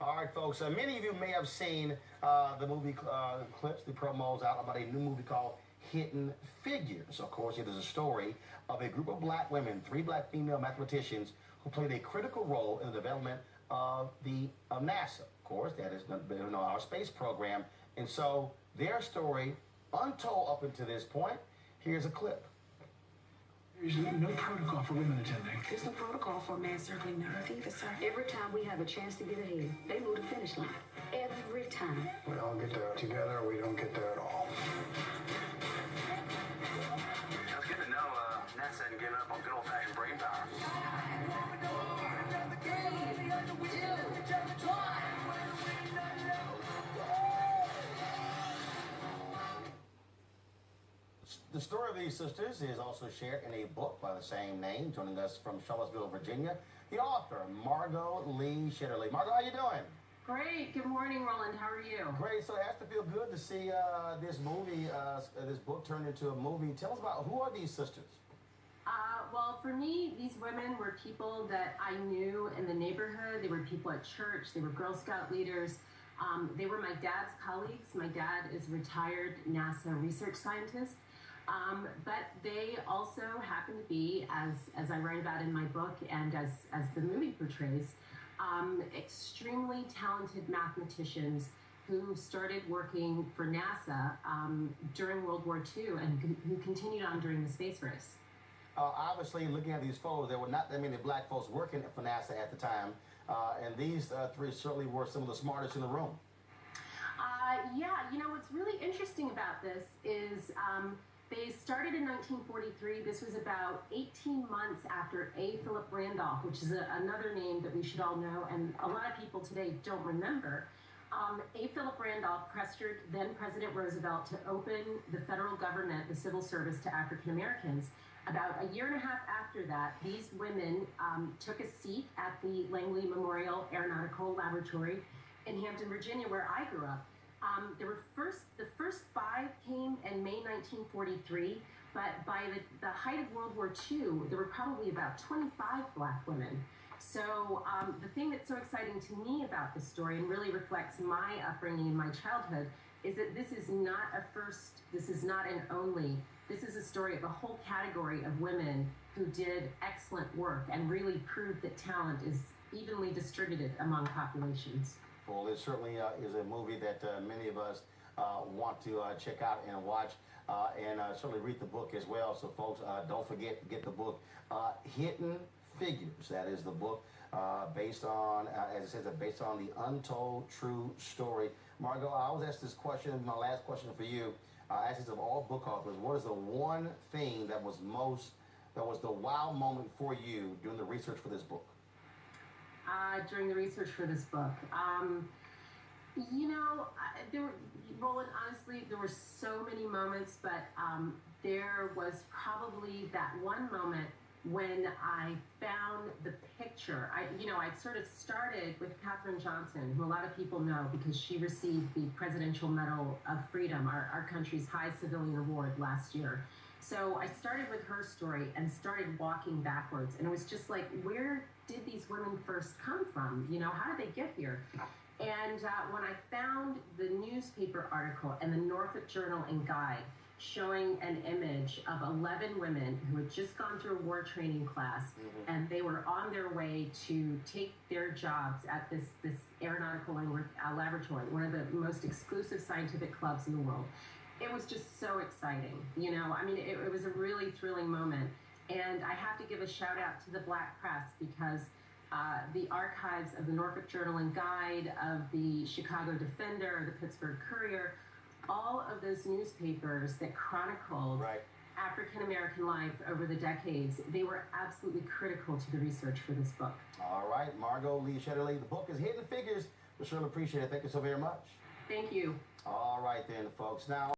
All right, folks. Many of you may have seen the movie clips, the promos out about a new movie called Hidden Figures. Of course, it is a story of a group of black women, 3 black female mathematicians who played a critical role in the development of NASA. Of course, that is our space program. And so their story, untold up until this point, here's a clip. There's no protocol for women attending. There's no protocol for a man circling the earth either, sir. Every time we have a chance to get ahead, they move the finish line. Every time. We all get there together, or we don't get there at all. It's good to know NASA hadn't given up on good old-fashioned brain power. The story of these sisters is also shared in a book by the same name. Joining us from Charlottesville, Virginia, the author, Margot Shetterly. Margot, how you doing? Great. Good morning, Roland. How are you? Great. So it has to feel good to see this movie, this book turned into a movie. Tell us about who are these sisters? Well, for me, these women were people that I knew in the neighborhood. They were people at church. They were Girl Scout leaders. They were my dad's colleagues. My dad is a retired NASA research scientist. But they also happen to be, as I write about in my book and as the movie portrays, extremely talented mathematicians who started working for NASA during World War II and who continued on during the space race. Obviously, looking at these photos, there were not that many black folks working for NASA at the time, and these 3 certainly were some of the smartest in the room. Yeah, you know, what's really interesting about this is they started in 1943. This was about 18 months after A. Philip Randolph, which is another name that we should all know, and a lot of people today don't remember. A. Philip Randolph pressured then President Roosevelt to open the federal government, the civil service, to African Americans. About a year and a half after that, these women took a seat at the Langley Memorial Aeronautical Laboratory in Hampton, Virginia, where I grew up. The first 5 came in May 1943, but by the height of World War II, there were probably about 25 black women. So the thing that's so exciting to me about this story and really reflects my upbringing and my childhood is that this is not a first, this is not an only, this is a story of a whole category of women who did excellent work and really proved that talent is evenly distributed among populations. Well, it certainly is a movie that many of us want to check out and watch, and certainly read the book as well. So, folks, don't forget, get the book, Hidden Figures. That is the book based on, as it says, based on the untold true story. Margot, I always ask this question, my last question for you. I ask this of all book authors. What is the one thing that was the wow moment for you during the research for this book? During the research for this book, you know, Roland, honestly, there were so many moments, but there was probably that one moment when I found the picture. I sort of started with Katherine Johnson, who a lot of people know because she received the Presidential Medal of Freedom, our country's highest civilian award, last year. So I started with her story and started walking backwards, and it was just like, where did these women first come from? You know, how did they get here? And when I found the newspaper article and the Norfolk Journal and Guide showing an image of 11 women who had just gone through a war training class, and they were on their way to take their jobs at this aeronautical laboratory, one of the most exclusive scientific clubs in the world. It was just so exciting, you know. I mean, it was a really thrilling moment. And I have to give a shout out to the black press because the archives of the Norfolk Journal and Guide, of the Chicago Defender, the Pittsburgh Courier, all of those newspapers that chronicled African-American life over the decades, they were absolutely critical to the research for this book. All right, Margot Shetterly, the book is Hidden Figures. We surely appreciate it. Thank you so very much. Thank you. All right then, folks. Now,